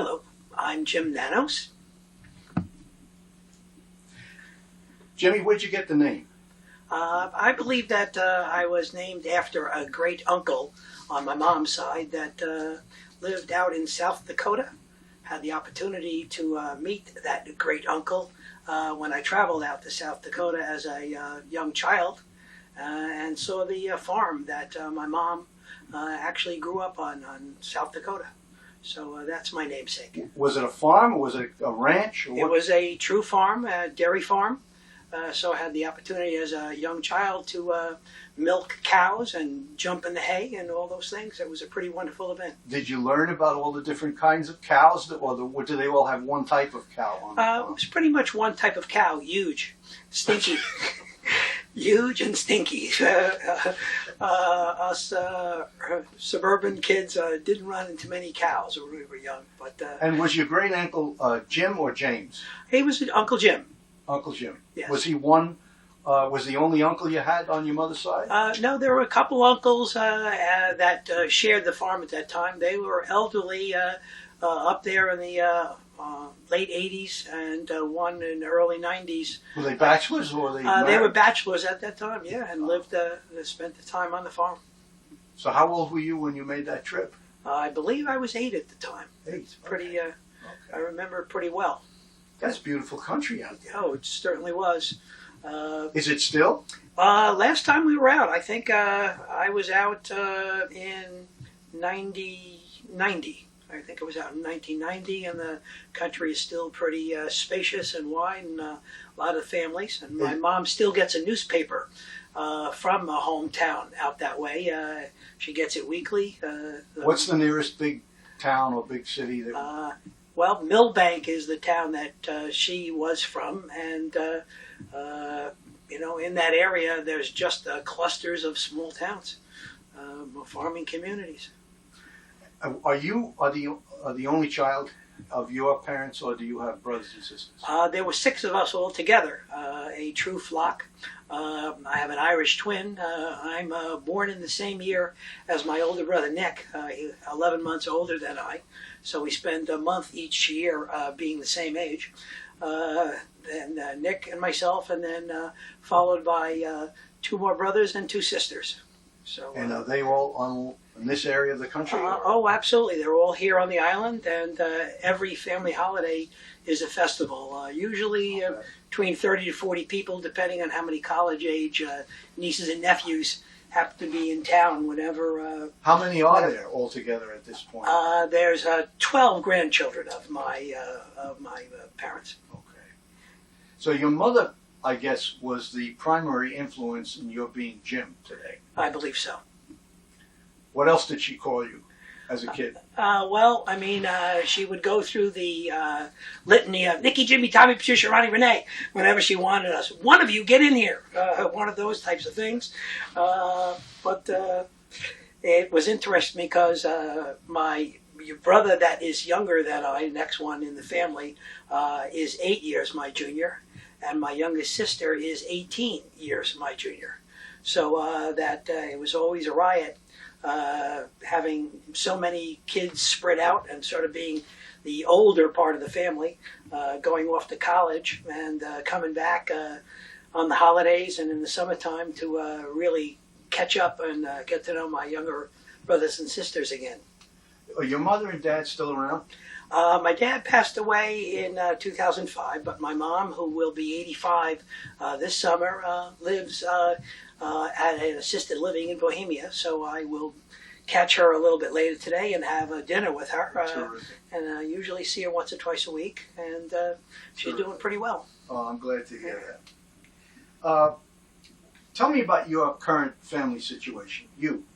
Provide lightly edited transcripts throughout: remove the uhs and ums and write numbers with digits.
Hello, I'm Jim Nanos. Jimmy, where'd you get the name? I believe that I was named after a great uncle on my mom's side that lived out in South Dakota. Had the opportunity to meet that great uncle when I traveled out to South Dakota as a young child and saw the farm that my mom actually grew up on South Dakota. So that's my namesake. Was it a farm or was it a ranch? Or it was a true farm, a dairy farm. So I had the opportunity as a young child to milk cows and jump in the hay and all those things. It was a pretty wonderful event. Did you learn about all the different kinds of cows, or do they all have one type of cow on the farm? It was pretty much one type of cow, huge, stinky. Huge and stinky. Us suburban kids didn't run into many cows when we were young. But and was your great uncle Jim or James? He was Uncle Jim. Uncle Jim. Yes. Was he one? Was the only uncle you had on your mother's side? No, there were a couple uncles that shared the farm at that time. They were elderly, up there in the late 80s and one in the early 90s. Were they bachelors or were they They were bachelors at that time, yeah, and spent the time on the farm. So how old were you when you made that trip? I believe I was 8 at the time. 8. It's pretty. Okay. I remember it pretty well. That's beautiful country out there. Oh, it certainly was. Is it still? Last time we were out, I think I was out in 90. I think it was out in 1990, and the country is still pretty spacious and wide, and a lot of families. And my mom still gets a newspaper from a hometown out that way. She gets it weekly. What's the nearest big town or big city that? Well, Millbank is the town that she was from, and in that area, there's just clusters of small towns, farming communities. Are you the only child of your parents, or do you have brothers and sisters? There were 6 of us all together, a true flock. I have an Irish twin. I'm born in the same year as my older brother Nick, 11 months older than I. So we spend a month each year being the same age. And Nick and myself, and then followed by 2 more brothers and 2 sisters. So, and are they all in this area of the country? Oh, absolutely. They're all here on the island, and every family holiday is a festival. Usually between 30 to 40 people, depending on how many college-age nieces and nephews happen to be in town whenever. How many are there altogether at this point? There's 12 grandchildren of my parents. Okay. So your mother, I guess, was the primary influence in your being Jim today. I believe so. What else did she call you as a kid? Well, I mean, she would go through the litany of Nicky, Jimmy, Tommy, Patricia, Ronnie, Renee, whenever she wanted us. One of you, get in here. One of those types of things. But it was interesting because my brother that is younger than I, next one in the family, is 8 years my junior, and my youngest sister is 18 years my junior. So it was always a riot. Having so many kids spread out and sort of being the older part of the family, going off to college and coming back on the holidays and in the summertime to really catch up and get to know my younger brothers and sisters again. Are your mother and dad still around? My dad passed away in 2005, but my mom, who will be 85 this summer, lives at an assisted living in Bohemia, so I will catch her a little bit later today and have a dinner with her. And I usually see her once or twice a week, and she's doing pretty well. Oh, I'm glad to hear that. Tell me about your current family situation.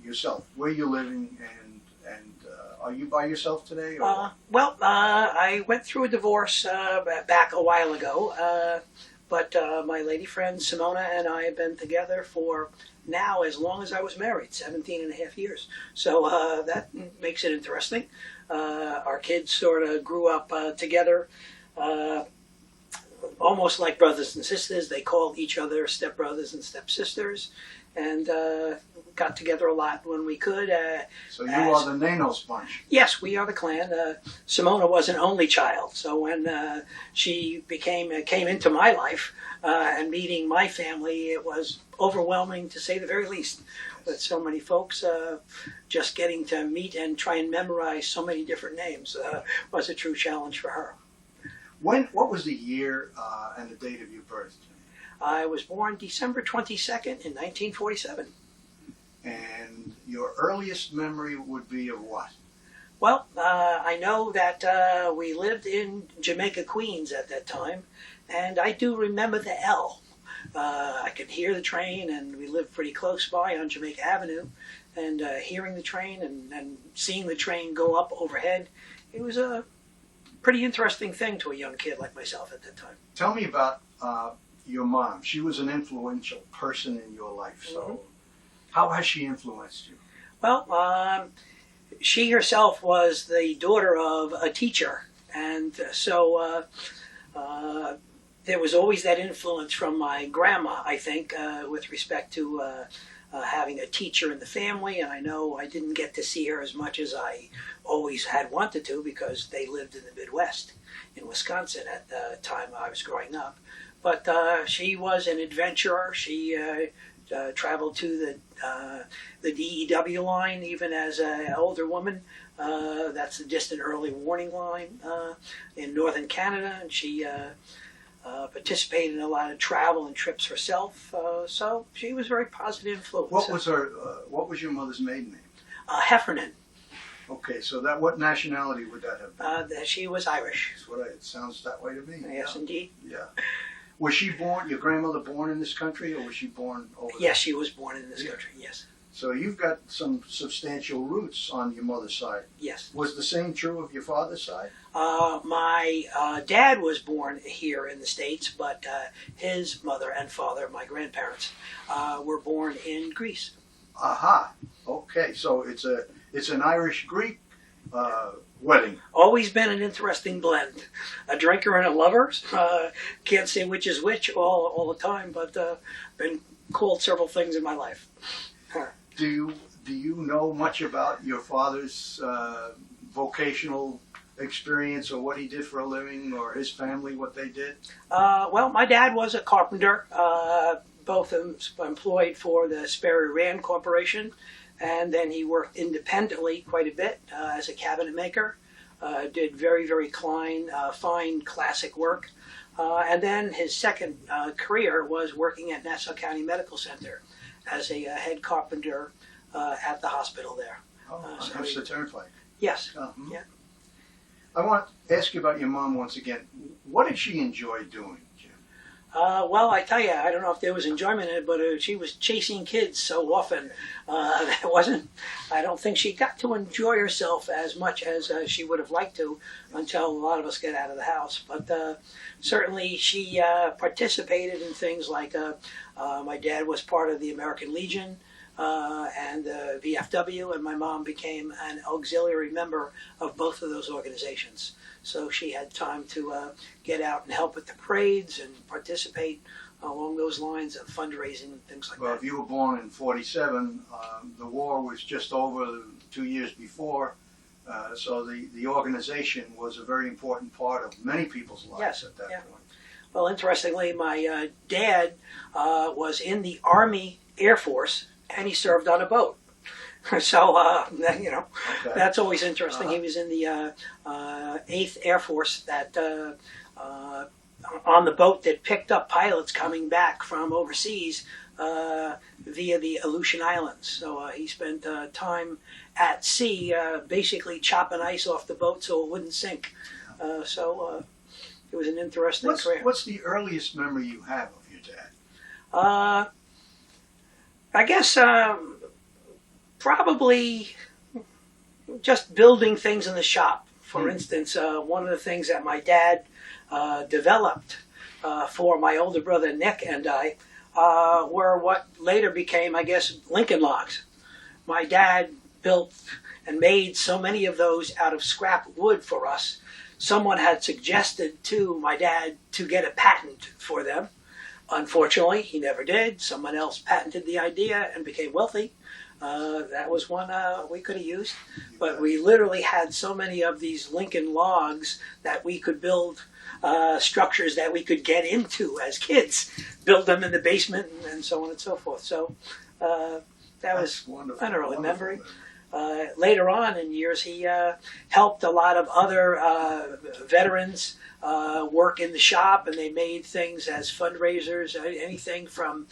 Yourself, where you're living, and are you by yourself today? Or? Well, I went through a divorce back a while ago, but my lady friend Simona and I have been together for now as long as I was married, 17 and a half years. So that makes it interesting. Our kids sort of grew up together almost like brothers and sisters. They called each other stepbrothers and stepsisters, and got together a lot when we could. So you are the Nanos bunch. Yes, we are the clan. Simona was an only child, so when she came into my life and meeting my family, it was overwhelming to say the very least. With so many folks, just getting to meet and try and memorize so many different names was a true challenge for her. What was the year and the date of your birth? I was born December 22nd in 1947. And your earliest memory would be of what? Well, I know that we lived in Jamaica, Queens at that time, and I do remember the L. I could hear the train, and we lived pretty close by on Jamaica Avenue, and hearing the train and seeing the train go up overhead, it was a pretty interesting thing to a young kid like myself at that time. Tell me about your mom. She was an influential person in your life, so how has she influenced you? Well, she herself was the daughter of a teacher, and so there was always that influence from my grandma, I think, with respect to having a teacher in the family. And I know I didn't get to see her as much as I always had wanted to, because they lived in the Midwest, in Wisconsin at the time I was growing up. But she was an adventurer. She traveled to the DEW line even as an older woman. That's the distant early warning line in northern Canada, and she participated in a lot of travel and trips herself. So she was a very positive influence. What was your mother's maiden name? Heffernan. Okay, so what nationality would that have been? She was Irish. It sounds that way to me. Yes, indeed. Yeah. Was she born, your grandmother born in this country, or was she born over there? Yes, she was born in this country, yes. So you've got some substantial roots on your mother's side. Yes. Was the same true of your father's side? My dad was born here in the States, but his mother and father, my grandparents, were born in Greece. Aha. Okay, so it's an Irish-Greek wedding. Always been an interesting blend. A drinker and a lover. Can't say which is which all the time, but been called several things in my life. Do you know much about your father's vocational experience, or what he did for a living, or his family, what they did? Well, my dad was a carpenter. Both of them employed for the Sperry Rand Corporation, and then he worked independently quite a bit as a cabinet maker. Did very, very fine classic work. And then his second career was working at Nassau County Medical Center as a head carpenter at the hospital there. That's the turnpike. Yes. Yeah. I want to ask you about your mom once again. What did she enjoy doing, Jim? Well, I tell you, I don't know if there was enjoyment in it, but she was chasing kids so often. I don't think she got to enjoy herself as much as she would have liked to until a lot of us get out of the house. But certainly she participated in things like my dad was part of the American Legion and the VFW, and my mom became an auxiliary member of both of those organizations. So she had time to get out and help with the parades and participate along those lines of fundraising and things like that. Well, if you were born in 47, the war was just over 2 years before, so the organization was a very important part of many people's lives at that point. Well, interestingly, my dad was in the Army Air Force, and he served on a boat. So, that's always interesting. He was in the 8th Air Force that on the boat that picked up pilots coming back from overseas via the Aleutian Islands. So he spent time at sea basically chopping ice off the boat so it wouldn't sink. So it was an interesting career. What's the earliest memory you have of your dad? I guess probably just building things in the shop. For instance, one of the things that my dad developed for my older brother Nick and I were what later became, I guess, Lincoln logs. My dad built and made so many of those out of scrap wood for us. someone had suggested to my dad to get a patent for them. Unfortunately, he never did. Someone else patented the idea and became wealthy. That was one we could have used. But we literally had so many of these Lincoln logs that we could build structures that we could get into as kids, build them in the basement and so on and so forth. So that was wonderful, an early memory. memory. Later on in years, he helped a lot of other veterans work in the shop, and they made things as fundraisers, anything from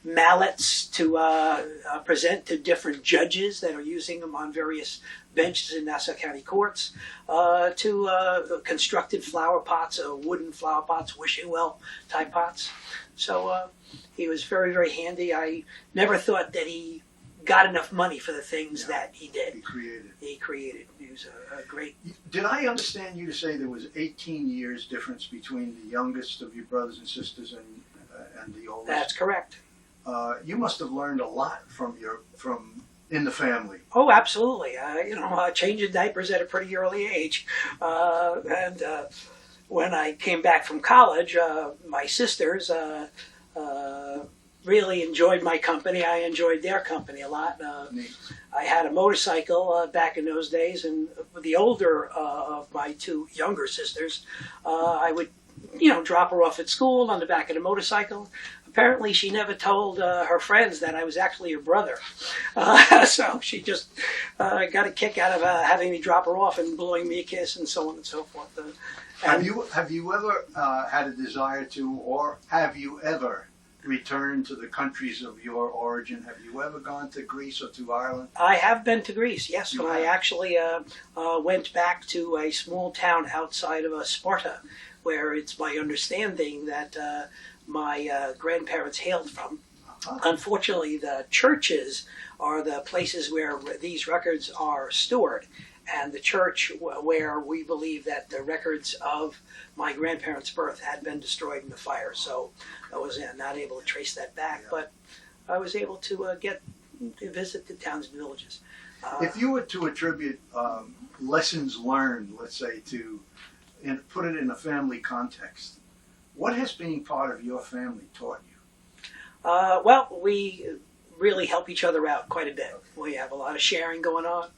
mallets to present to different judges that are using them on various benches in Nassau County courts, to constructed flower pots, wooden flower pots, wishing well type pots. So he was very, very handy. I never thought that he got enough money for the things that he did. He created. He was a great... Did I understand you to say there was 18 years difference between the youngest of your brothers and sisters and the oldest? That's correct. You must have learned a lot from in the family. Oh, absolutely. Changing diapers at a pretty early age. And when I came back from college, my sisters really enjoyed my company. I enjoyed their company a lot. I had a motorcycle back in those days, and the older of my two younger sisters, I would, drop her off at school on the back of the motorcycle. Apparently, she never told her friends that I was actually her brother. So she just got a kick out of having me drop her off and blowing me a kiss and so on and so forth. Have you ever had a desire to, or have you ever returned to the countries of your origin? Have you ever gone to Greece or to Ireland? I have been to Greece, yes. When I actually went back to a small town outside of Sparta, where it's my understanding that my grandparents hailed from. Unfortunately, the churches are the places where these records are stored. And the church where we believe that the records of my grandparents' birth had been destroyed in the fire. So I was not able to trace that back, but I was able to visit the towns and villages. If you were to attribute lessons learned, let's say, and put it in a family context, what has being part of your family taught you? Well, we really help each other out quite a bit. We have a lot of sharing going on.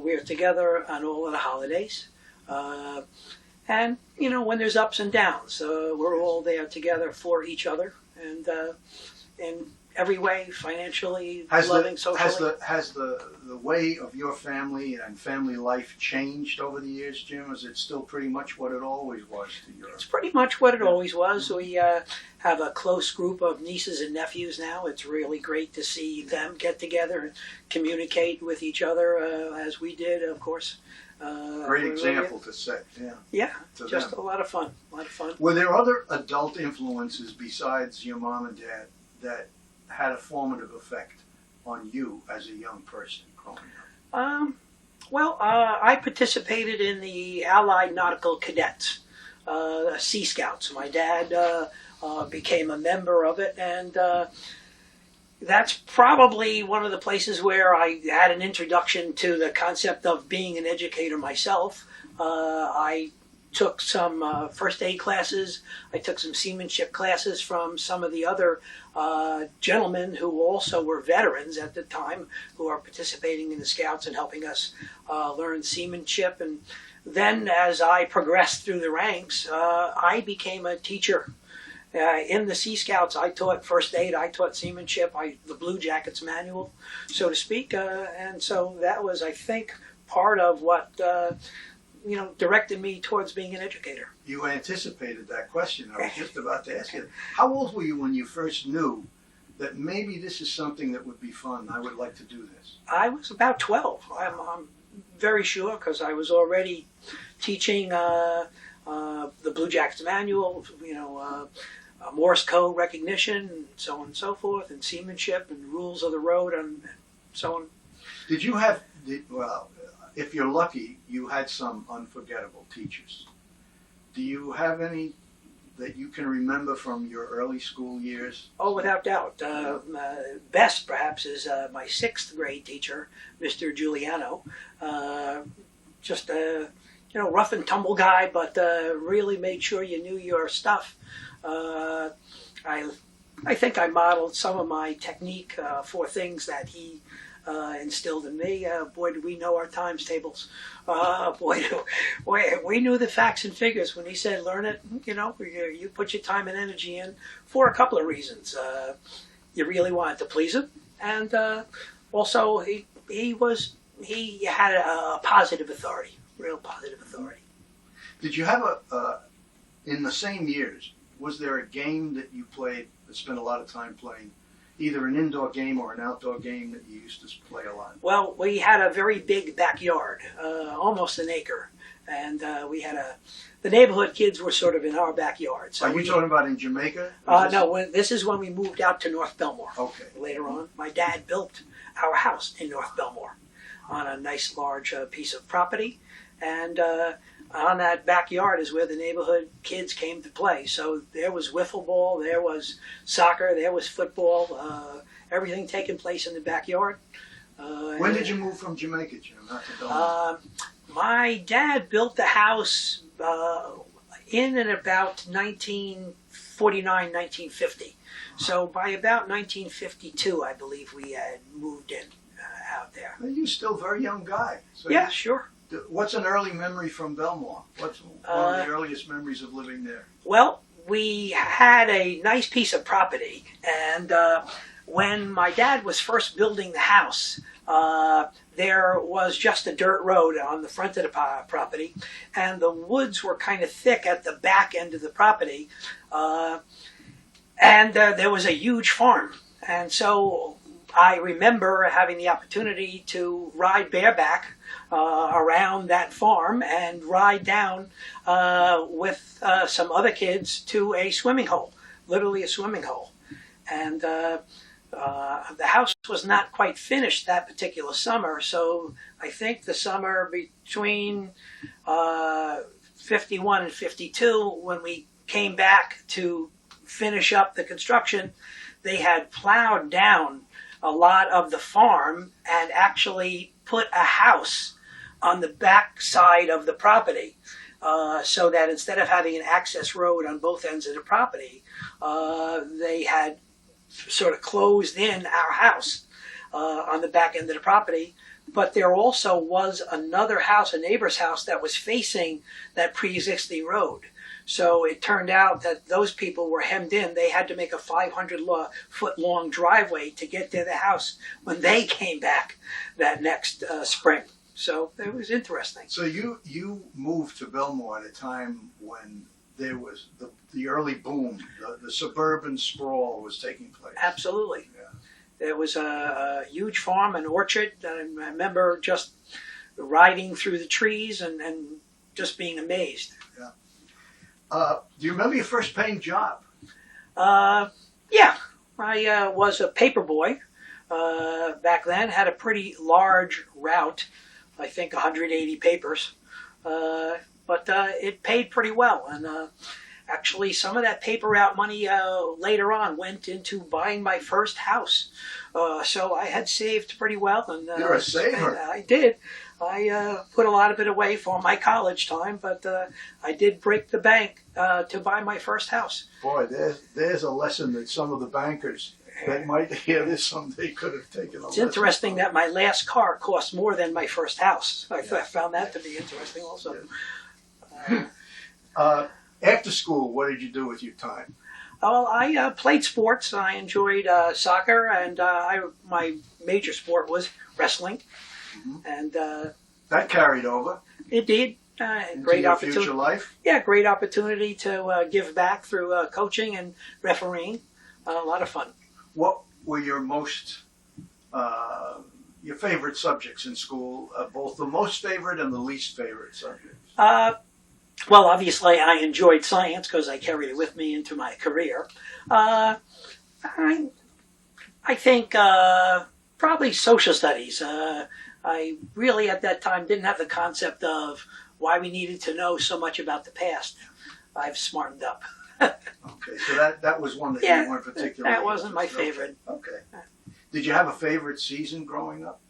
We're together on all of the holidays. And, when there's ups and downs, we're all there together for each other. And in every way, financially, loving, socially. Has the way of your family and family life changed over the years, Jim? Is it still pretty much what it always was to you? It's pretty much what it always was. We have a close group of nieces and nephews now. It's really great to see them get together and communicate with each other as we did, of course. Great example to set, yeah. Yeah, just a lot of fun, Were there other adult influences besides your mom and dad that had a formative effect on you as a young person growing up? Well, I participated in the Allied Nautical Cadets, Sea Scouts. My dad became a member of it, and that's probably one of the places where I had an introduction to the concept of being an educator myself. I took some first aid classes. I took some seamanship classes from some of the other gentlemen who also were veterans at the time, who are participating in the Scouts and helping us learn seamanship. And then as I progressed through the ranks, I became a teacher. In the Sea Scouts, I taught first aid, I taught seamanship, the Blue Jackets manual, so to speak. And so that was, I think, part of what directed me towards being an educator. You anticipated that question. I was just about to ask you. How old were you when you first knew that maybe this is something that would be fun? I would like to do this. I was about 12. I'm very sure, because I was already teaching the Blue Jackets manual, Morse code recognition, and so on and so forth, and seamanship and rules of the road, and so on. Did you have, if you're lucky, you had some unforgettable teachers. Do you have any that you can remember from your early school years? Oh, without doubt. Best, perhaps, is my 6th grade teacher, Mr. Giuliano. rough and tumble guy, but really made sure you knew your stuff. I think I modeled some of my technique for things that he instilled in me. Boy, do we know our times tables. Boy, we knew the facts and figures. When he said, learn it, you put your time and energy in for a couple of reasons. You really wanted to please him, and also he had a positive authority, real positive authority. Did you have in the same years, was there a game that you played, that spent a lot of time playing, either an indoor game or an outdoor game that you used to play a lot? Well, we had a very big backyard, almost an acre, and we had the neighborhood kids were sort of in our backyard. So Are you talking about in Jamaica? No, this is when we moved out to North Belmore. Okay. Later on, my dad built our house in North Belmore on a nice large piece of property, and on that backyard is where the neighborhood kids came to play. So there was wiffle ball, there was soccer, there was football, everything taking place in the backyard. When did you move from Jamaica, Jim, not to Belmont? My dad built the house in and about 1949, 1950. So by about 1952, I believe we had moved in out there. Well, you're still a very young guy. So Yeah, sure. What's an early memory from Belmore? What's one of the earliest memories of living there? Well, we had a nice piece of property, and when my dad was first building the house, there was just a dirt road on the front of the property, and the woods were kind of thick at the back end of the property, and there was a huge farm. And so I remember having the opportunity to ride bareback around that farm and ride down with some other kids to a swimming hole, literally a swimming hole. And the house was not quite finished that particular summer, so I think the summer between 51 and 52, when we came back to finish up the construction, they had plowed down a lot of the farm and actually put a house on the back side of the property, so that instead of having an access road on both ends of the property, they had sort of closed in our house on the back end of the property. But there also was another house, a neighbor's house, that was facing that pre-existing road. So it turned out that those people were hemmed in. They had to make a 500-foot-long driveway to get to the house when they came back that next spring. So it was interesting. So you moved to Belmore at a time when there was the early boom, the suburban sprawl was taking place. Absolutely. Yeah. There was a huge farm, an orchard. I remember just riding through the trees and just being amazed. Yeah. Do you remember your first paying job? Yeah. I was a paper boy back then, had a pretty large route, I think 180 papers, but it paid pretty well. And actually, some of that paper route money later on went into buying my first house. So I had saved pretty well. And, You're a saver. I did. I put a lot of it away for my college time, but I did break the bank to buy my first house. Boy, there's a lesson that some of the bankers that might hear this someday could have taken a lesson. It's interesting that my last car cost more than my first house. I found that to be interesting also. After school, what did you do with your time? Well, I played sports. I enjoyed soccer, and my major sport was wrestling. Mm-hmm. And That carried over it did. into Great your opportunity. future life? Yeah, great opportunity to give back through coaching and refereeing. A lot of fun. What were your your favorite subjects in school, both the most favorite and the least favorite subjects? Well, obviously, I enjoyed science because I carried it with me into my career. I think probably social studies. I really, at that time, didn't have the concept of why we needed to know so much about the past. I've smartened up. Okay, so that was one that you weren't particularly that wasn't my interested in. favorite. Okay. Did you have a favorite season growing up?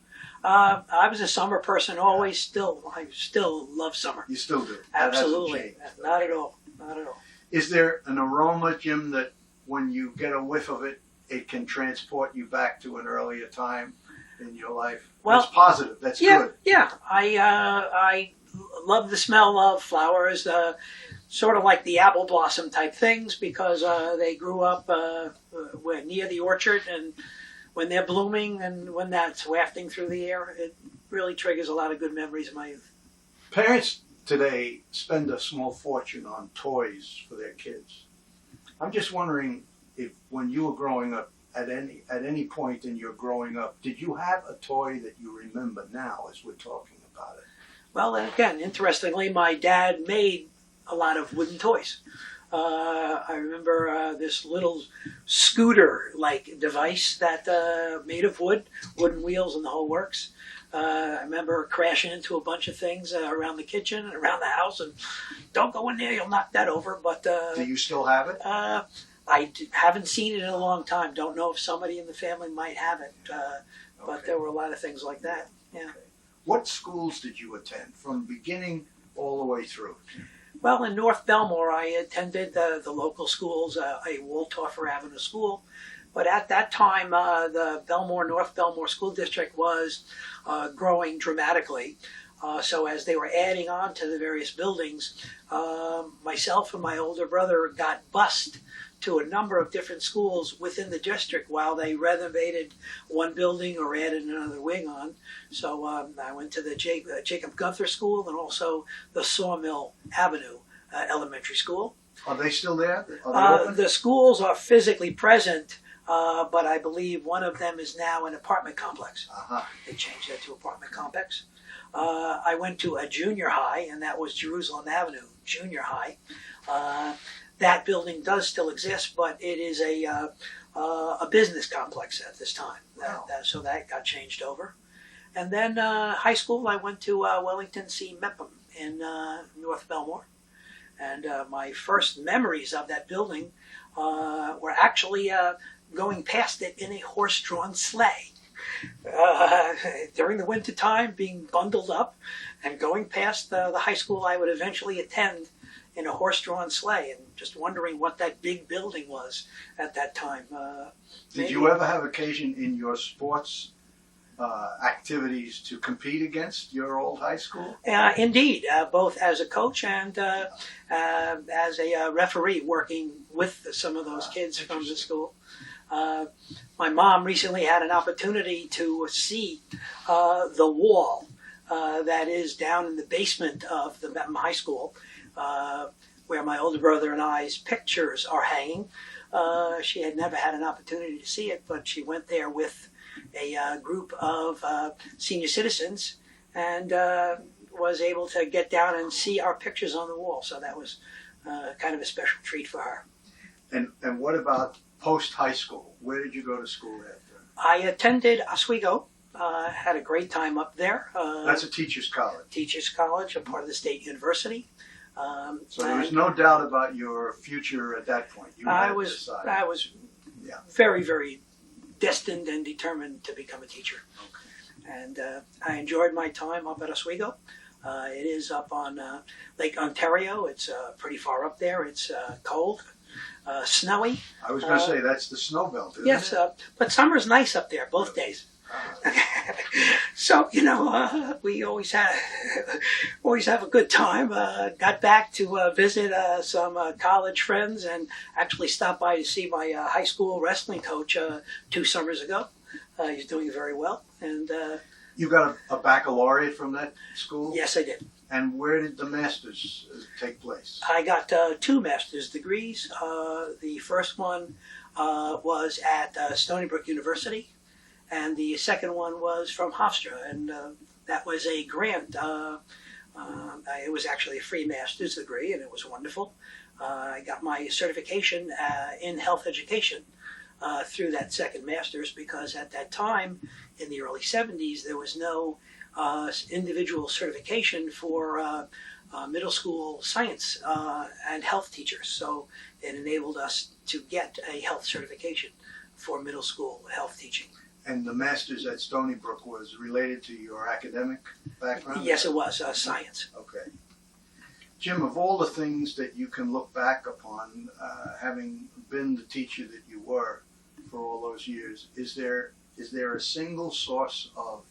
I was a summer person always. I still love summer. You still do? Absolutely. Not at all. Not at all. Is there an aroma, Jim, that when you get a whiff of it, it can transport you back to an earlier time in your life? Well, that's positive. That's good. Yeah. I love the smell of flowers, sort of like the apple blossom type things, because they grew up near the orchard, and when they're blooming and when that's wafting through the air, it really triggers a lot of good memories of my youth. Parents today spend a small fortune on toys for their kids. I'm just wondering if, when you were growing up, at any point in your growing up, did you have a toy that you remember now as we're talking about it? Well, and again, interestingly, my dad made a lot of wooden toys. I remember this little scooter-like device that made of wooden wheels and the whole works. I remember crashing into a bunch of things around the kitchen and around the house, and don't go in there, you'll knock that over. But do you still have it? Haven't seen it in a long time. Don't know if somebody in the family might have it, but there were a lot of things like that. Yeah. Okay. What schools did you attend from beginning all the way through? Well, in North Belmore, I attended the local schools, a Waltoffer Avenue school. But at that time, the North Belmore School District was growing dramatically. So as they were adding on to the various buildings, myself and my older brother got bused to a number of different schools within the district while they renovated one building or added another wing on. So I went to the Jacob Gunther School and also the Sawmill Avenue Elementary School. Are they still there? Are they open? The schools are physically present, but I believe one of them is now an apartment complex. Uh-huh. They changed that to apartment complex. I went to a junior high, and that was Jerusalem Avenue Junior High. That building does still exist, but it is a business complex at this time. Wow. So that got changed over. And then high school, I went to Wellington C. Mepham in North Belmore. And my first memories of that building were actually going past it in a horse-drawn sleigh. During the winter time, being bundled up and going past the high school I would eventually attend in a horse-drawn sleigh, and just wondering what that big building was at that time. Did you ever have occasion in your sports activities to compete against your old high school? Indeed, both as a coach and as a referee, working with some of those kids from the school. My mom recently had an opportunity to see the wall that is down in the basement of the Mepham High School, where my older brother and I's pictures are hanging. She had never had an opportunity to see it, but she went there with a group of senior citizens and was able to get down and see our pictures on the wall. So that was kind of a special treat for her. And what about post-high school? Where did you go to school after? I attended Oswego. Had a great time up there. That's a teacher's college. Teacher's college, a part of the State University. So there was no doubt about your future at that point. I was very, very destined and determined to become a teacher. Okay. And I enjoyed my time up at Oswego. It is up on Lake Ontario. It's pretty far up there. It's cold, snowy. I was going to say, that's the snow belt, isn't yes, it? but summer's nice up there, both days. So, we always have a good time. Got back to visit some college friends and actually stopped by to see my high school wrestling coach 2 summers ago. He's doing very well. And you got a baccalaureate from that school? Yes, I did. And where did the master's take place? I got 2 master's degrees. The first one was at Stony Brook University. And the second one was from Hofstra, and that was a grant. It was actually a free master's degree, and it was wonderful. I got my certification in health education through that second master's, because at that time, in the early 70s, there was no individual certification for middle school science and health teachers. So it enabled us to get a health certification for middle school health teaching. And the master's at Stony Brook was related to your academic background? Yes, it was science. Okay. Jim, of all the things that you can look back upon, having been the teacher that you were for all those years, is there a single source of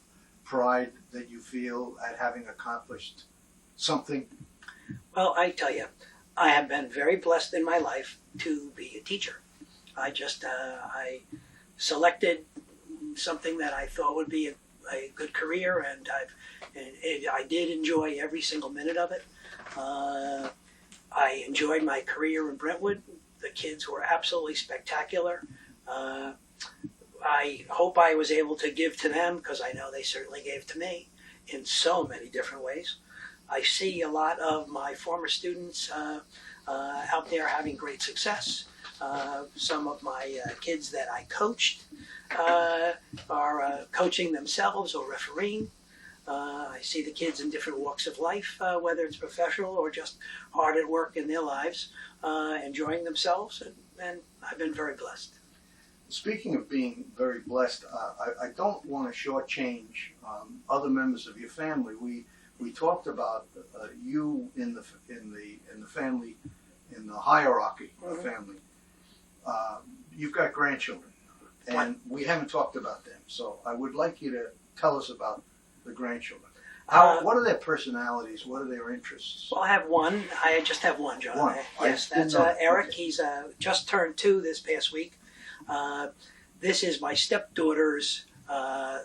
pride that you feel at having accomplished something? Well, I tell you, I have been very blessed in my life to be a teacher. I selected something that I thought would be a good career, and I did enjoy every single minute of it. I enjoyed my career in Brentwood. The kids were absolutely spectacular. I hope I was able to give to them, because I know they certainly gave to me in so many different ways. I see a lot of my former students out there having great success. Some of my kids that I coached are coaching themselves or refereeing. I see the kids in different walks of life, whether it's professional or just hard at work in their lives, enjoying themselves, and I've been very blessed. Speaking of being very blessed, I don't want to shortchange other members of your family. We talked about you in the family, in the hierarchy of family. You've got grandchildren, and we haven't talked about them. So I would like you to tell us about the grandchildren. What are their personalities? What are their interests? Well, I have one. I just have one, John. One. Yes, that's Eric. Okay. He's just turned 2 this past week. This is my stepdaughter's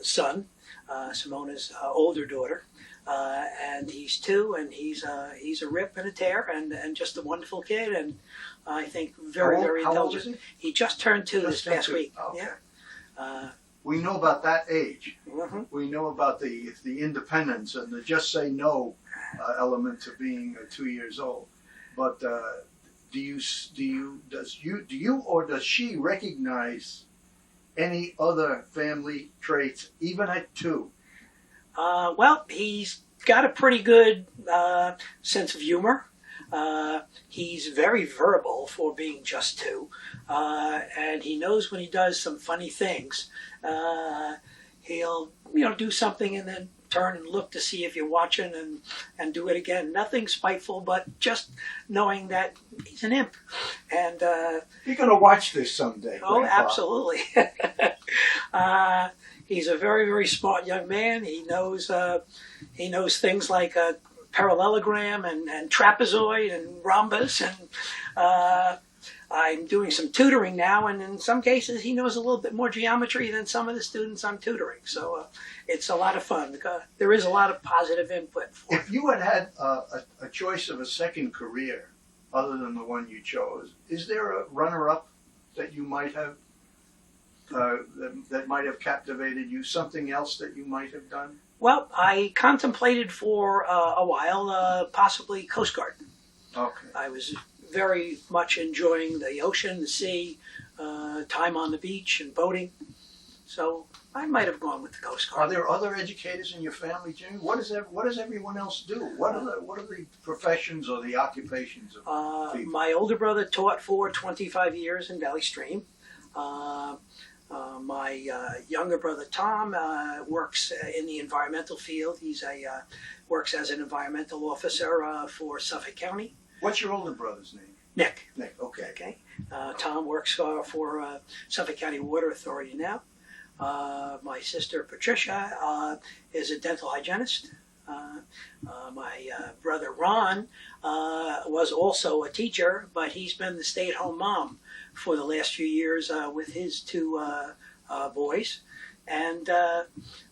son, Simona's older daughter. And he's 2, and he's a rip and a tear, and just a wonderful kid, and I think very intelligent. How old is he? He just turned 2 this past week. Oh, okay. Yeah. We know about that age. Mm-hmm. We know about the independence and the just say no element to being 2 years old. But do you or does she recognize any other family traits even at 2? Well, he's got a pretty good sense of humor. He's very verbal for being just 2, and he knows when he does some funny things. He'll do something and then turn and look to see if you're watching, and do it again. Nothing spiteful, but just knowing that he's an imp. And you're going to watch this someday. Oh, Grandpa. Absolutely. He's a very, very smart young man. He knows things like parallelogram and trapezoid and rhombus, and I'm doing some tutoring now, and in some cases he knows a little bit more geometry than some of the students I'm tutoring. So it's a lot of fun. There is a lot of positive input. If you had a choice of a second career other than the one you chose, is there a runner-up that you might have that might have captivated you? Something else that you might have done? Well, I contemplated for a while, possibly Coast Guard. Okay. I was very much enjoying the ocean, the sea, time on the beach and boating. So I might have gone with the Coast Guard. Are there other educators in your family, Jimmy? What does everyone else do? What are the professions or the occupations of people? My older brother taught for 25 years in Valley Stream. My younger brother Tom works in the environmental field. He's works as an environmental officer for Suffolk County. What's your older brother's name? Nick. Nick. Okay. Okay. Tom works for Suffolk County Water Authority now. My sister Patricia is a dental hygienist. My brother Ron was also a teacher, but he's been the stay-at-home mom for the last few years with his 2 boys. And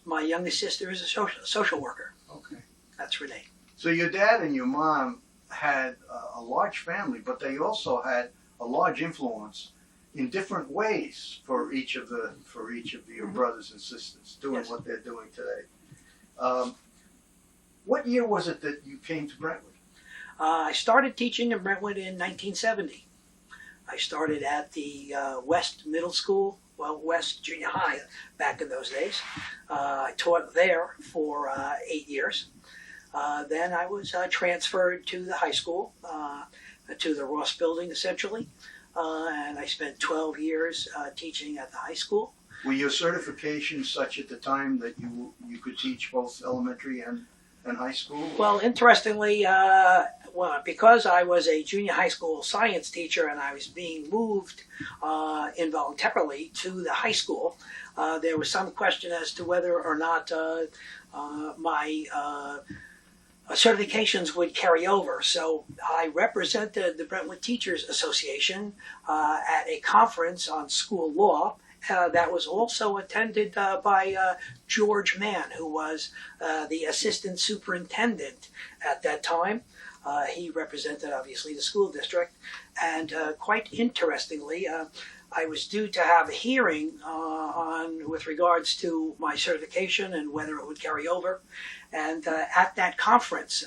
my youngest sister is a social worker. Okay. That's Renee. So your dad and your mom had a large family, but they also had a large influence in different ways for each of your brothers and sisters doing what they're doing today. What year was it that you came to Brentwood? I started teaching in Brentwood in 1970. I started at the West Middle School, West Junior High back in those days. I taught there for 8 years. Then I was transferred to the high school, to the R.O.B.S building essentially, and I spent 12 years teaching at the high school. Were your certifications such at the time that you could teach both elementary and high school? Well, interestingly, because I was a junior high school science teacher and I was being moved involuntarily to the high school, there was some question as to whether or not my certifications would carry over. So I represented the Brentwood Teachers Association at a conference on school law that was also attended by George Mann, who was the assistant superintendent at that time. He represented, obviously, the school district. And quite interestingly, I was due to have a hearing with regards to my certification and whether it would carry over. And at that conference,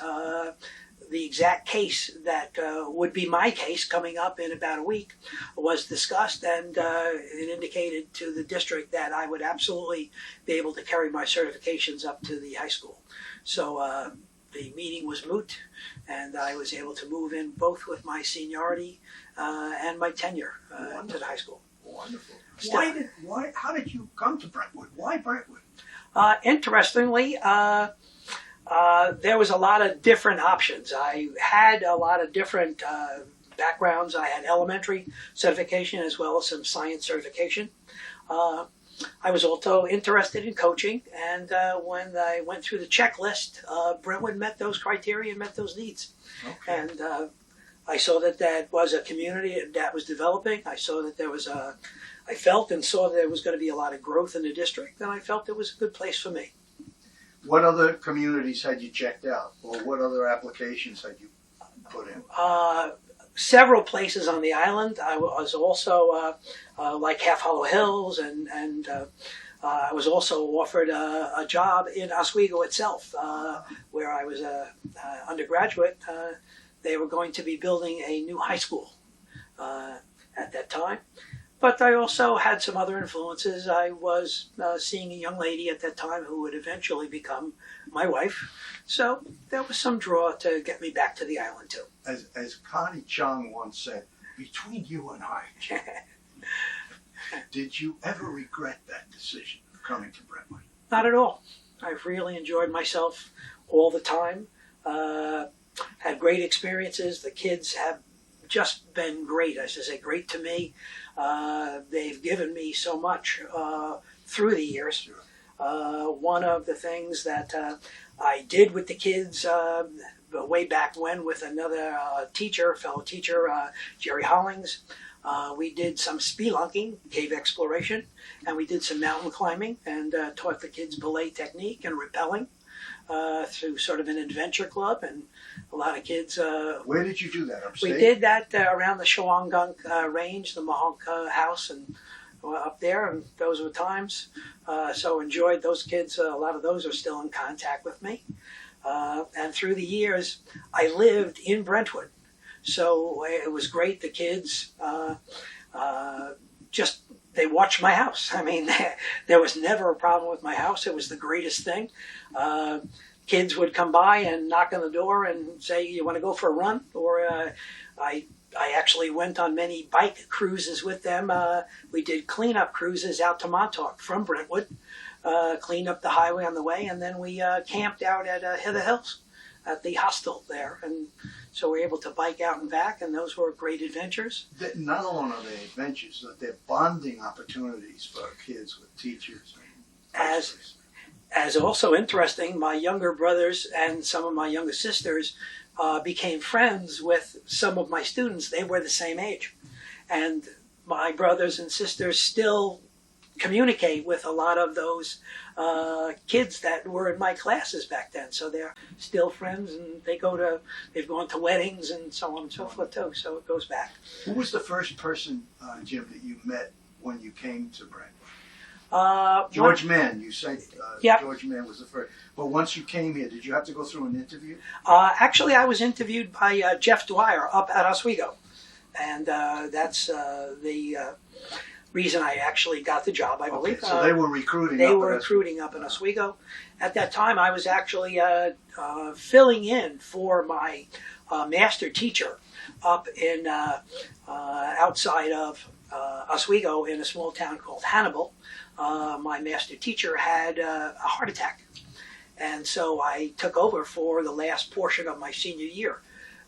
the exact case that would be my case coming up in about a week was discussed, and it indicated to the district that I would absolutely be able to carry my certifications up to the high school. So the meeting was moot, and I was able to move in both with my seniority and my tenure to the high school. Wonderful. Still, How did you come to Brentwood? Why Brentwood? Interestingly, there was a lot of different options. I had a lot of different backgrounds. I had elementary certification as well as some science certification. I was also interested in coaching, and when I went through the checklist, Brentwood met those criteria and met those needs. Okay. And I saw that that was a community that was developing. I saw that there was I felt and saw that there was going to be a lot of growth in the district, and I felt it was a good place for me. What other communities had you checked out, or what other applications had you put in? Several places on the island. I was also like Half Hollow Hills, and I was also offered a job in Oswego itself, where I was an undergraduate. They were going to be building a new high school at that time. But I also had some other influences. I was seeing a young lady at that time who would eventually become my wife. So there was some draw to get me back to the island too. As Connie Chung once said, between you and I, Jim, did you ever regret that decision of coming to Brentwood? Not at all. I've really enjoyed myself all the time. Had great experiences. The kids have just been great. I should say great to me. They've given me so much through the years. One of the things that I did with the kids way back when with another fellow teacher, Jerry Hollings, we did some spelunking, cave exploration, and we did some mountain climbing and taught the kids belay technique and rappelling through sort of an adventure club, and a lot of kids. Where did you do that? Upstate? We did that around the Shawangunk Range, the Mohonk House, and up there, and those were times. So enjoyed those kids. A lot of those are still in contact with me. And through the years, I lived in Brentwood. So it was great. The kids they watched my house. I mean, there was never a problem with my house. It was the greatest thing. Kids would come by and knock on the door and say, "You want to go for a run?" Or I actually went on many bike cruises with them. We did cleanup cruises out to Montauk from Brentwood, cleaned up the highway on the way, and then we camped out at Heather Hills at the hostel there. And so we were able to bike out and back, and those were great adventures. Not only are they adventures, but they're bonding opportunities for kids with teachers. As also interesting, my younger brothers and some of my younger sisters became friends with some of my students. They were the same age. And my brothers and sisters still communicate with a lot of those kids that were in my classes back then. So they're still friends, and they've gone to weddings and so on and so forth too. So it goes back. Who was the first person, Jim, that you met when you came to Brentwood? George Mann, you said Yep. George Mann was the first. But once you came here, did you have to go through an interview? Actually, I was interviewed by Jeff Dwyer up at Oswego. And that's the reason I actually got the job, I believe. Okay, so they were recruiting up in Oswego. At that time, I was actually filling in for my master teacher up in outside of Oswego in a small town called Hannibal. my master teacher had a heart attack. And so I took over for the last portion of my senior year.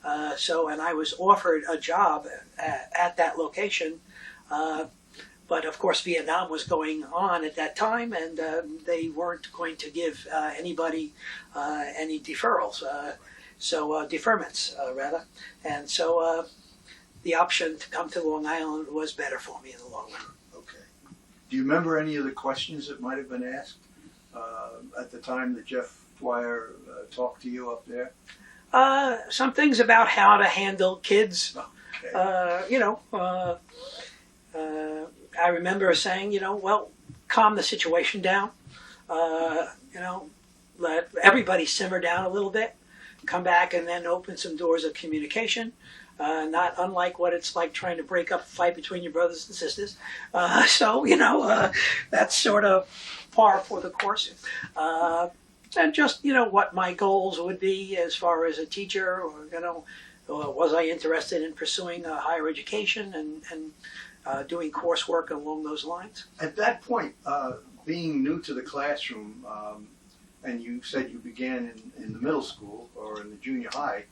And I was offered a job at that location. But of course, Vietnam was going on at that time, and they weren't going to give anybody any deferrals, deferments, rather. And so the option to come to Long Island was better for me in the long run. Okay. Do you remember any of the questions that might have been asked at the time that Jeff Dwyer talked to you up there? Some things about how to handle kids. Okay. I remember saying, calm the situation down. Let everybody simmer down a little bit. Come back and then open some doors of communication. Not unlike what it's like trying to break up a fight between your brothers and sisters. That's sort of par for the course. And just, what my goals would be as far as a teacher, or, was I interested in pursuing a higher education and doing coursework along those lines. At that point, being new to the classroom, and you said you began in the middle school or in the junior high,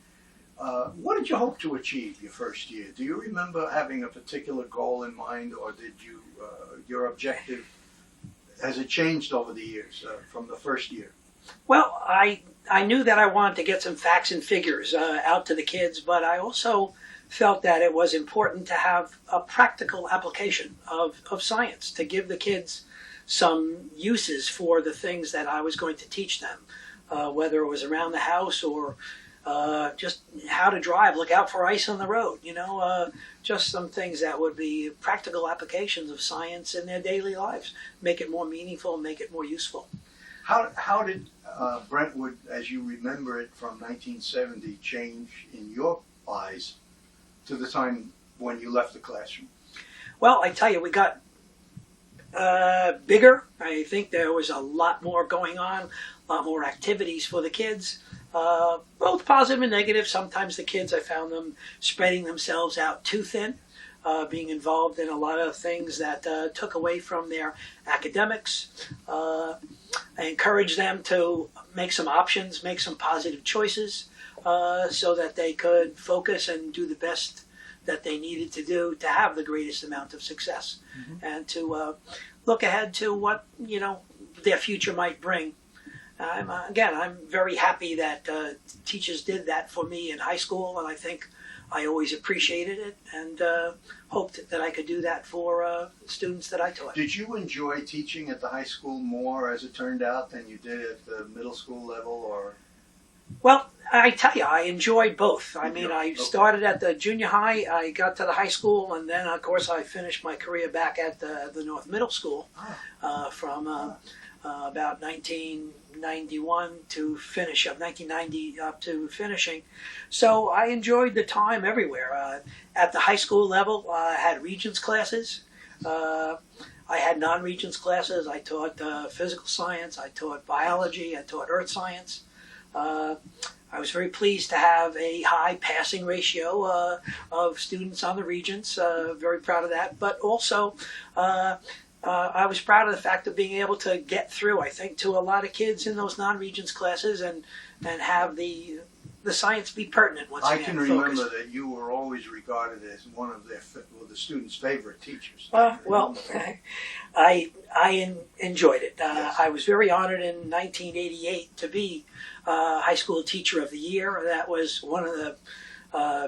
what did you hope to achieve your first year? Do you remember having a particular goal in mind, or did you your objective, has it changed over the years from the first year? Well, I knew that I wanted to get some facts and figures out to the kids, but I also felt that it was important to have a practical application of science, to give the kids some uses for the things that I was going to teach them, whether it was around the house or just how to drive, look out for ice on the road, just some things that would be practical applications of science in their daily lives, make it more meaningful, make it more useful. How did Brentwood, as you remember it from 1970, change in your eyes to the time when you left the classroom? Well, I tell you, we got bigger. I think there was a lot more going on, a lot more activities for the kids, both positive and negative. Sometimes the kids, I found them spreading themselves out too thin, being involved in a lot of things that took away from their academics. I encouraged them to make some options, make some positive choices, so that they could focus and do the best that they needed to do to have the greatest amount of success, and to look ahead to what their future might bring. I'm very happy that teachers did that for me in high school, and I think I always appreciated it and hoped that I could do that for students that I taught. Did you enjoy teaching at the high school more, as it turned out, than you did at the middle school level, or? Well, I tell you, I enjoyed both. I started at the junior high, I got to the high school, and then, of course, I finished my career back at the North Middle School from about 1991 to finish up, 1990 up to finishing. So I enjoyed the time everywhere. At the high school level, I had Regents classes. I had non-Regents classes. I taught physical science, I taught biology, I taught earth science. I was very pleased to have a high passing ratio of students on the Regents, very proud of that. But also, I was proud of the fact of being able to get through, I think, to a lot of kids in those non-Regents classes and have the science be pertinent once again. I can remember that you were always regarded as one of the students' favorite teachers. I enjoyed it. Yes. I was very honored in 1988 to be High School Teacher of the Year. That was one of the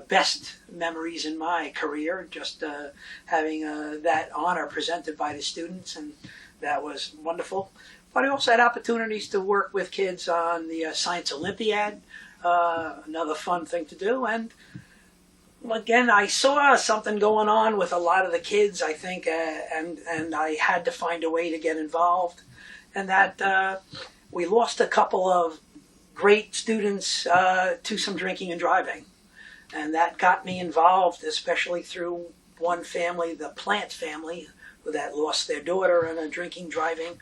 best memories in my career, just having that honor presented by the students, and that was wonderful. But I also had opportunities to work with kids on the Science Olympiad, another fun thing to do. And again, I saw something going on with a lot of the kids, I think, and I had to find a way to get involved. And that we lost a couple of great students to some drinking and driving. And that got me involved, especially through one family, the Plant family, that lost their daughter in a drinking, driving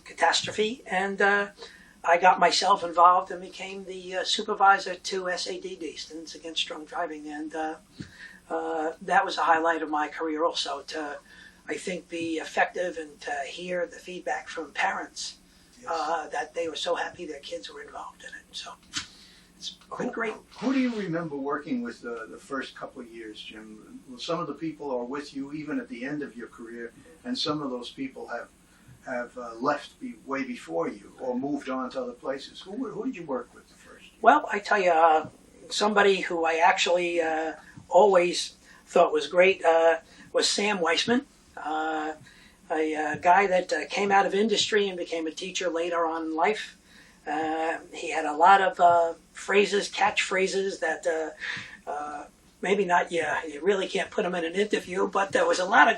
catastrophe. And I got myself involved and became the supervisor to SADD, Students Against Drunk Driving. And that was a highlight of my career also, to I think, be effective and to hear the feedback from parents that they were so happy their kids were involved in it. So it's been great. Who do you remember working with the first couple of years, Jim? Well, some of the people are with you even at the end of your career, and some of those people have left way before you or moved on to other places. Who did you work with the first year? Well, I tell you, somebody who I actually always thought was great was Sam Weissman, a guy that came out of industry and became a teacher later on in life. He had a lot of phrases, catchphrases that maybe not, you really can't put them in an interview, but there was a lot of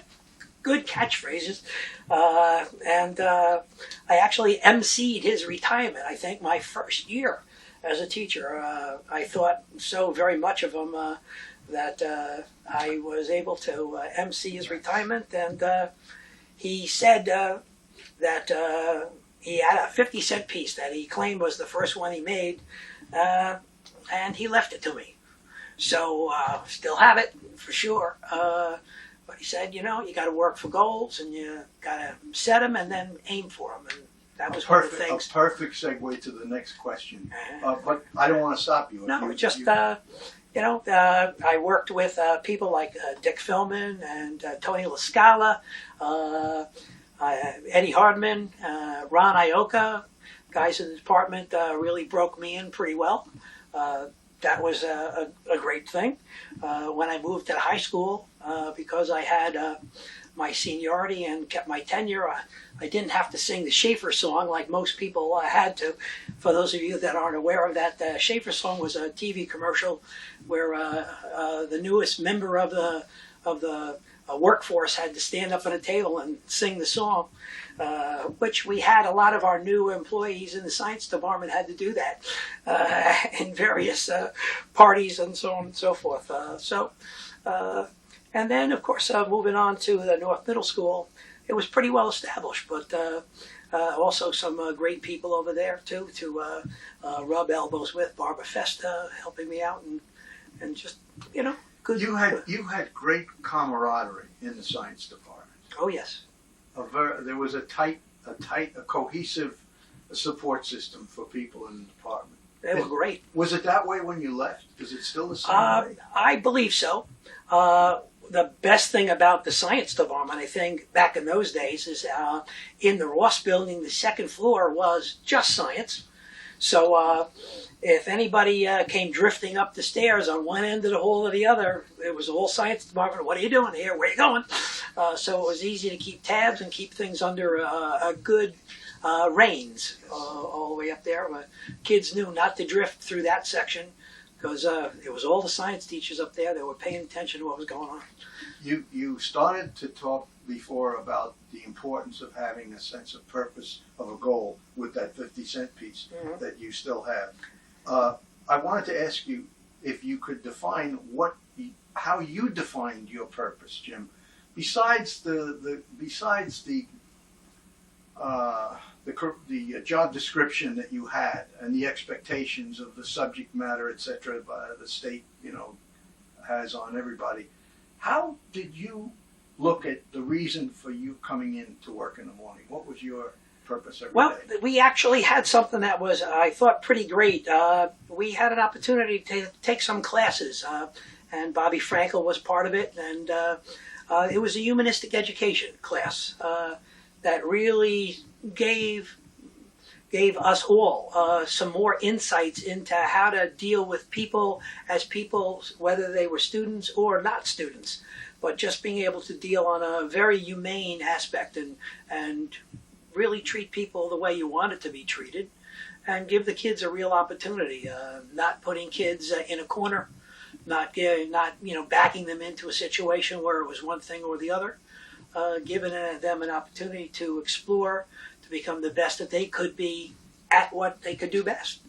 good catchphrases. And I actually emceed his retirement, I think, my first year as a teacher. I thought so very much of him that I was able to MC his retirement, and he said that he had a 50-cent piece that he claimed was the first one he made, and he left it to me. So still have it, for sure. But he said, you got to work for goals, and you got to set them and then aim for them. And that was one of the things. A perfect segue to the next question. But I don't want to stop you. No, I worked with people like Dick Philman and Tony LaScala, Eddie Hardman, Ron Ioka, guys in the department really broke me in pretty well. That was a great thing. When I moved to high school, because I had my seniority and kept my tenure, I didn't have to sing the Schaefer song like most people had to. For those of you that aren't aware of that, the Schaefer song was a TV commercial where the newest member of the workforce had to stand up at a table and sing the song, which we had a lot of our new employees in the science department had to do that in various parties and so on and so forth. And then, of course, moving on to the North Middle School, it was pretty well established, but also some great people over there, too, to rub elbows with. Barbara Festa helping me out, and just, good. You had great camaraderie in the science department. Oh, yes. There was a cohesive support system for people in the department. They were great. Was it that way when you left? Is it still the same way? I believe so. The best thing about the science department, I think, back in those days, is in the R.O.B.S building, the second floor was just science. So if anybody came drifting up the stairs on one end of the hall or the other, it was all science department. What are you doing here? Where are you going? So it was easy to keep tabs and keep things under a good reins all the way up there. Kids knew not to drift through that section, because it was all the science teachers up there that were paying attention to what was going on. You started to talk before about the importance of having a sense of purpose, of a goal, with that 50-cent piece that you still have. I wanted to ask you if you could define how you defined your purpose, Jim. Besides the job description that you had and the expectations of the subject matter, etc., the state, has on everybody, how did you look at the reason for you coming in to work in the morning? What was your purpose every day? Well, we actually had something that was, I thought, pretty great. We had an opportunity to take some classes, and Bobby Frankel was part of it, and it was a humanistic education class that really gave us all some more insights into how to deal with people as people, whether they were students or not students, but just being able to deal on a very humane aspect and really treat people the way you wanted to be treated, and give the kids a real opportunity, not putting kids in a corner, not backing them into a situation where it was one thing or the other, giving them an opportunity to explore, to become the best that they could be at what they could do best,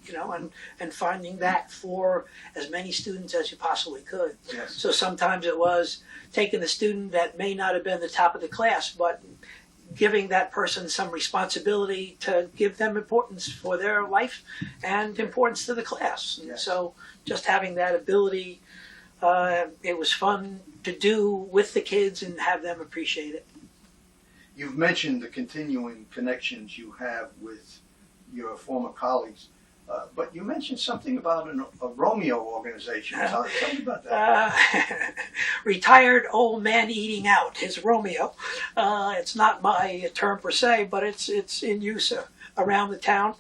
and finding that for as many students as you possibly could. Yes. So sometimes it was taking the student that may not have been the top of the class, but giving that person some responsibility to give them importance for their life and importance to the class. Yes. So just having that ability, it was fun to do with the kids and have them appreciate it. You've mentioned the continuing connections you have with your former colleagues, but you mentioned something about a Romeo Organization. Tell me about that. Retired old man eating out is Romeo. It's not my term per se, but it's in use around the town.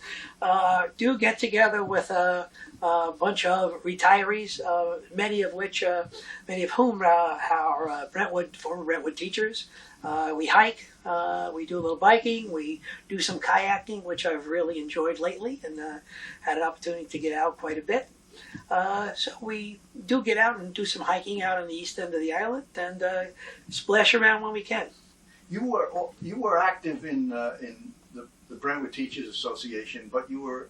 Do get together with a bunch of retirees, many of whom are former Brentwood teachers. We hike, we do a little biking, we do some kayaking, which I've really enjoyed lately, and had an opportunity to get out quite a bit. So we do get out and do some hiking out on the east end of the island, and splash around when we can. You were active in the Brentwood Teachers Association, but you were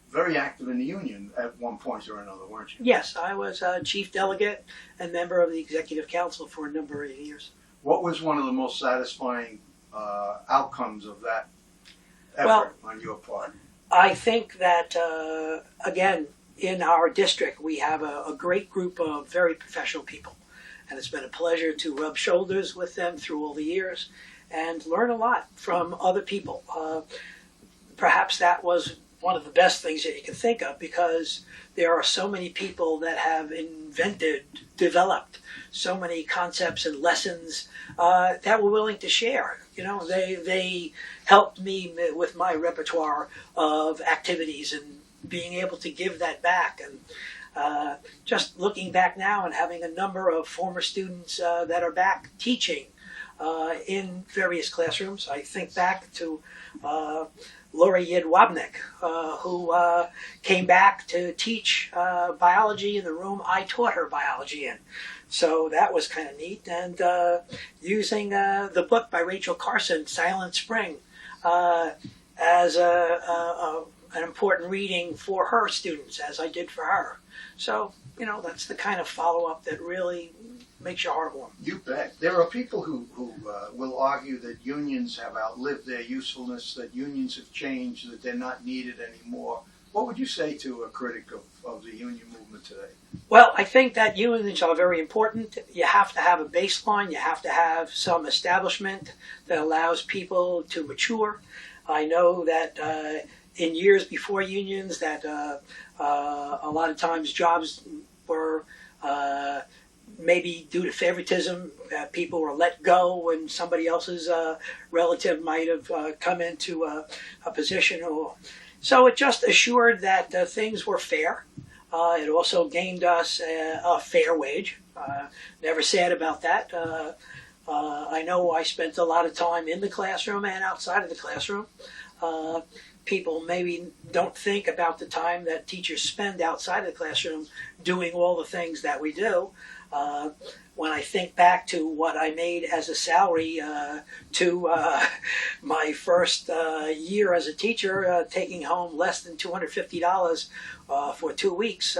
very active in the union at one point or another, weren't you? Yes, I was chief delegate and member of the executive council for a number of years. What was one of the most satisfying outcomes of that effort on your part? I think that, again, in our district, we have a great group of very professional people. And it's been a pleasure to rub shoulders with them through all the years and learn a lot from other people. Perhaps that was one of the best things that you can think of, because there are so many people that have developed so many concepts and lessons that were willing to share. You know, they helped me with my repertoire of activities and being able to give that back. And just looking back now and having a number of former students that are back teaching in various classrooms. I think back to Laura Yedwabnik, who came back to teach biology in the room I taught her biology in. So that was kind of neat. And using the book by Rachel Carson, Silent Spring, as an important reading for her students, as I did for her. So, you know, that's the kind of follow-up that really makes your heart warm. You bet. There are people who will argue that unions have outlived their usefulness, that unions have changed, that they're not needed anymore. What would you say to a critic of the union movement today? Well, I think that unions are very important. You have to have a baseline. You have to have some establishment that allows people to mature. I know that in years before unions that a lot of times jobs were maybe due to favoritism, people were let go when somebody else's relative might have come into a position. So it just assured that things were fair. It also gained us a fair wage. Never sad about that. I know I spent a lot of time in the classroom and outside of the classroom. People maybe don't think about the time that teachers spend outside of the classroom doing all the things that we do. When I think back to what I made as a salary to my first year as a teacher, taking home less than $250 for 2 weeks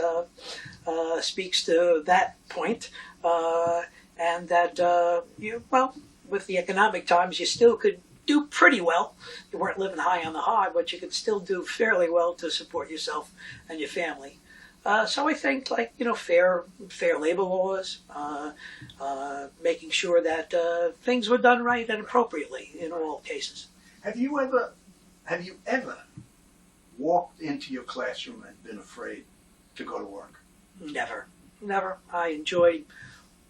speaks to that point. And that, with the economic times, you still could do pretty well. You weren't living high on the hog, but you could still do fairly well to support yourself and your family. So I think, fair labor laws, making sure that things were done right and appropriately in all cases. Have you ever walked into your classroom and been afraid to go to work? Never. I enjoyed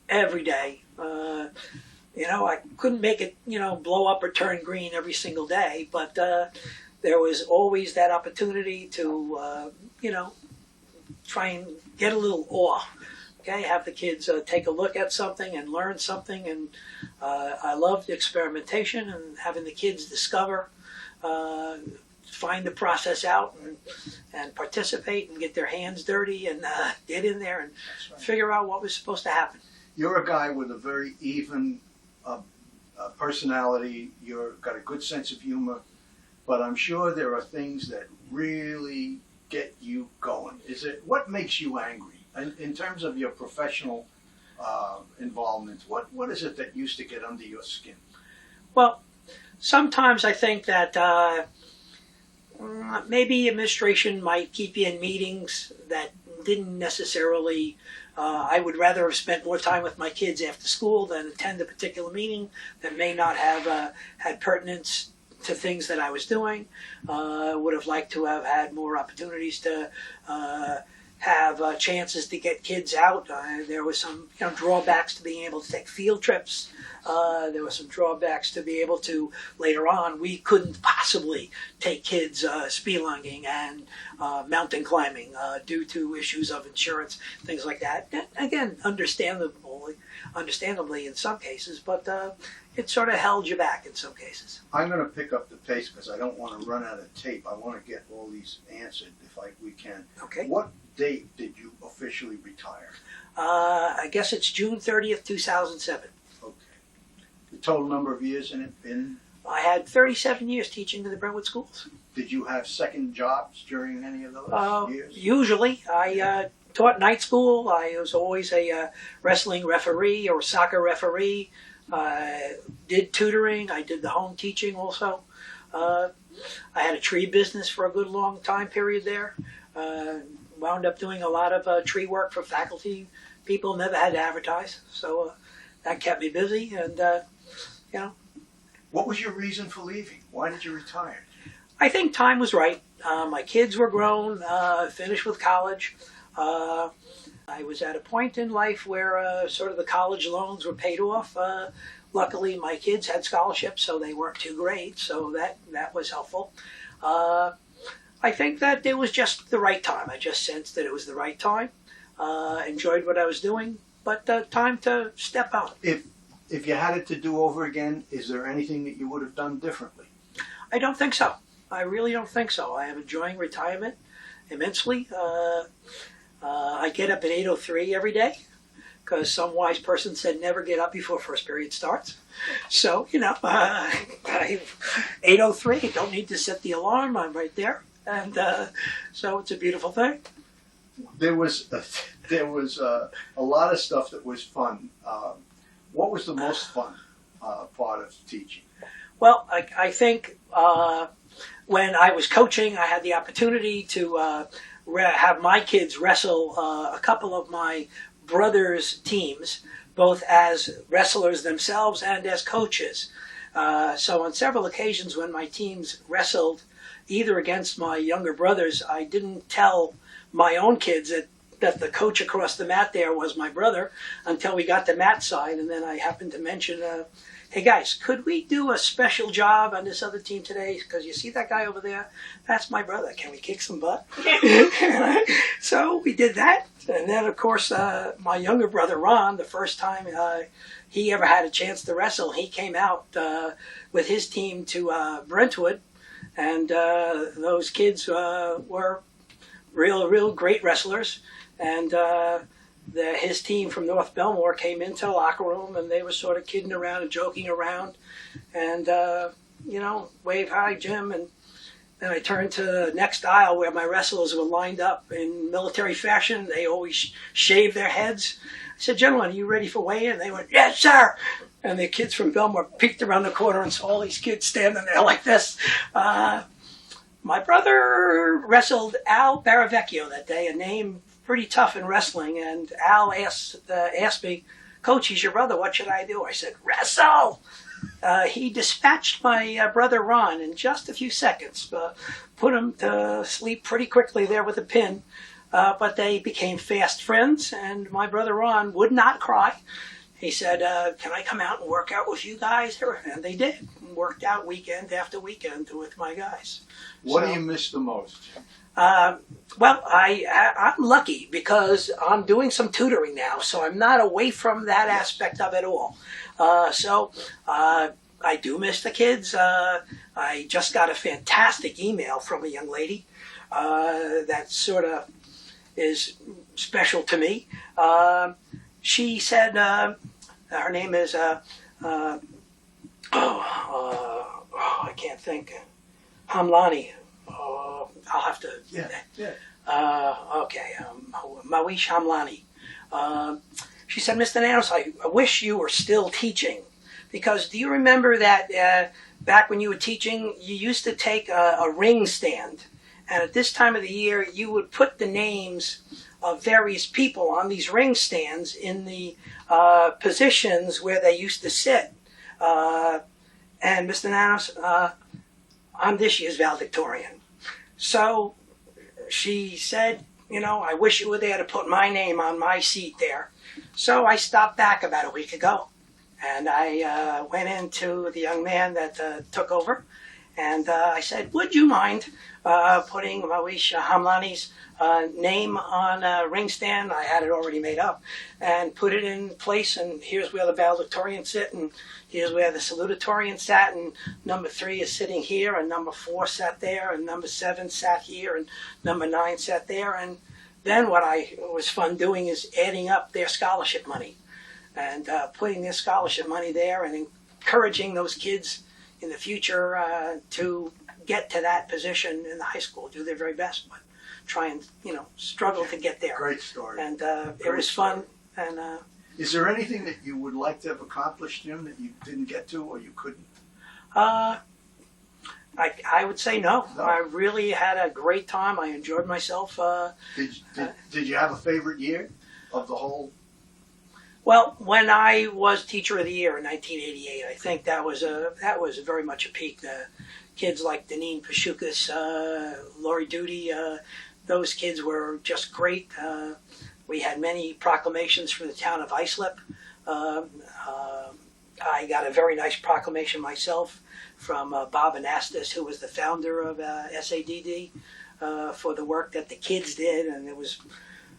every day. I couldn't make it, blow up or turn green every single day, but there was always that opportunity to, try and get a little awe. Okay, have the kids take a look at something and learn something, and I loved experimentation and having the kids discover, find the process out, and participate and get their hands dirty and get in there and figure out what was supposed to happen. You're a guy with a very even personality. You've got a good sense of humor, but I'm sure there are things that really get you going. What makes you angry? And in terms of your professional involvement, what is it that used to get under your skin? Well, sometimes I think that maybe administration might keep you in meetings that didn't necessarily I would rather have spent more time with my kids after school than attend a particular meeting that may not have had pertinence to things that I was doing. Would have liked to have had more opportunities to have chances to get kids out. There was some drawbacks to being able to take field trips. There were some drawbacks to be able to, later on, we couldn't possibly take kids spelunking and mountain climbing due to issues of insurance, things like that. And again, understandably in some cases, but it sort of held you back in some cases. I'm going to pick up the pace because I don't want to run out of tape. I want to get all these answered if we can. Okay. What date did you officially retire? I guess it's June 30th, 2007. Okay. The total number of years in it been? I had 37 years teaching to the Brentwood Schools. Did you have second jobs during any of those years? Usually. I taught night school. I was always a wrestling referee or soccer referee. I did tutoring. I did the home teaching also. I had a tree business for a good long time period there. Wound up doing a lot of tree work for faculty. People never had to advertise, so that kept me busy. And What was your reason for leaving? Why did you retire? I think time was right. My kids were grown, finished with college. I was at a point in life where sort of the college loans were paid off. Luckily, my kids had scholarships, so they weren't too great, so that was helpful. I think that it was just the right time. I just sensed that it was the right time. Enjoyed what I was doing, but time to step out. If you had it to do over again, is there anything that you would have done differently? I don't think so. I really don't think so. I am enjoying retirement immensely. I get up at 8:03 every day because some wise person said never get up before first period starts. So, 8:03, don't need to set the alarm. I'm right there. And so it's a beautiful thing. There was a lot of stuff that was fun. What was the most fun part of teaching? Well, I think when I was coaching, I had the opportunity to have my kids wrestle a couple of my brothers' teams, both as wrestlers themselves and as coaches. So on several occasions when my teams wrestled either against my younger brothers, I didn't tell my own kids that the coach across the mat there was my brother until we got to mat side, and then I happened to mention, hey guys, could we do a special job on this other team today? Because you see that guy over there? That's my brother. Can we kick some butt? So we did that. And then, of course, my younger brother, Ron, the first time he ever had a chance to wrestle, he came out with his team to Brentwood. And those kids were real great wrestlers. And his team from North Belmore came into the locker room, and they were sort of kidding around and joking around, and wave hi, Jim. And then I turned to the next aisle where my wrestlers were lined up in military fashion. They always shave their heads. I said, "Gentlemen, are you ready for weigh-in?" They went, "Yes, sir." And the kids from Belmore peeked around the corner and saw all these kids standing there like this. My brother wrestled Al Baravecchio that day, a name pretty tough in wrestling, and Al asked me, "Coach, he's your brother, what should I do?" I said, "Wrestle!" He dispatched my brother Ron in just a few seconds, put him to sleep pretty quickly there with a pin, but they became fast friends, and my brother Ron would not cry. He said, "Can I come out and work out with you guys?" And they did. Worked out weekend after weekend with my guys. What do you miss the most? Well, I'm lucky because I'm doing some tutoring now, so I'm not away from that aspect of it all. So I do miss the kids. I just got a fantastic email from a young lady that sort of is special to me. She said, her name is, I can't think, Hamlani. I'll have to. Yeah. Okay, Mawish Hamlani. She said, "Mr. Nanos, I wish you were still teaching, because do you remember that back when you were teaching, you used to take a ring stand, and at this time of the year, you would put the names of various people on these ring stands in the positions where they used to sit. And Mr. Nanos, I'm this year's valedictorian. So she said, you know, I wish you were there to put my name on my seat there. So I stopped back about a week ago, and I went into the young man that took over, and I said, would you mind putting Moish Hamlani's name on a ring stand? I had it already made up, and put it in place, and here's where the valedictorian sit, and here's where the salutatorian sat, and number 3 is sitting here, and number 4 sat there, and number 7 sat here, and number 9 sat there. And then what was fun doing is adding up their scholarship money and putting their scholarship money there and encouraging those kids in the future to get to that position in the high school, do their very best, but try and, you know, struggle to get there. Great story. And it was fun. And is there anything that you would like to have accomplished, Jim, that you didn't get to or you couldn't? I would say no. No. I really had a great time. I enjoyed myself. Did you have a favorite year of the whole? Well, when I was Teacher of the Year in 1988, I think that was very much a peak. Kids like Deneen Pashukas, Lori Duty, those kids were just great. We had many proclamations from the town of Islip. I got a very nice proclamation myself from Bob Anastas, who was the founder of SADD, for the work that the kids did. And it was,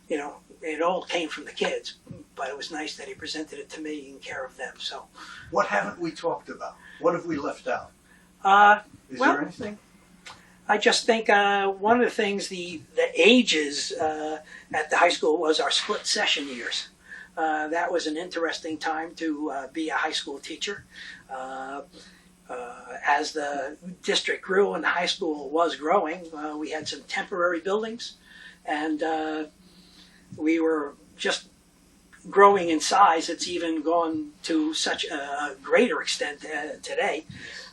you know, it all came from the kids, but it was nice that he presented it to me in care of them. So, what haven't we talked about? What have we left out? Is there anything? I just think one of the things, the ages at the high school was our split session years. That was an interesting time to be a high school teacher. As the district grew and the high school was growing, we had some temporary buildings, and we were just growing in size. It's even gone to such a greater extent today.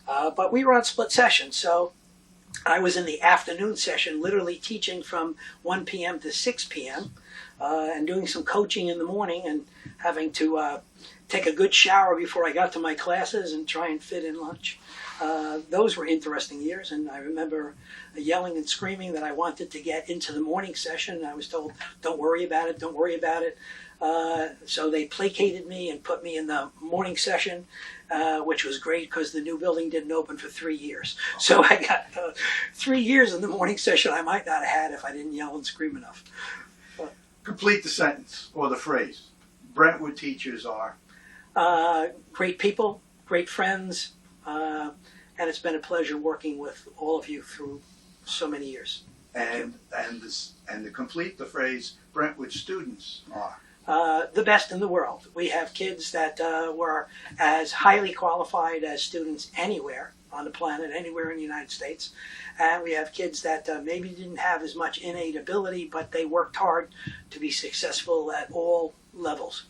But we were on split sessions, so I was in the afternoon session, literally teaching from 1 p.m. to 6 p.m. And doing some coaching in the morning and having to take a good shower before I got to my classes and try and fit in lunch. Those were interesting years, and I remember yelling and screaming that I wanted to get into the morning session, and I was told, don't worry about it, don't worry about it. So they placated me and put me in the morning session, which was great because the new building didn't open for 3 years. So I got 3 years in the morning session I might not have had if I didn't yell and scream enough. Complete the sentence or the phrase. Brentwood teachers are? Great people, great friends, and it's been a pleasure working with all of you through so many years. And to complete the phrase, Brentwood students are? The best in the world. We have kids that were as highly qualified as students anywhere on the planet, anywhere in the United States. And we have kids that maybe didn't have as much innate ability, but they worked hard to be successful at all levels.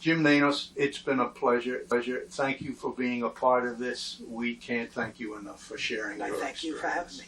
Jim Nanos, it's been a pleasure. Thank you for being a part of this. We can't thank you enough for sharing your experience. I thank you for having me.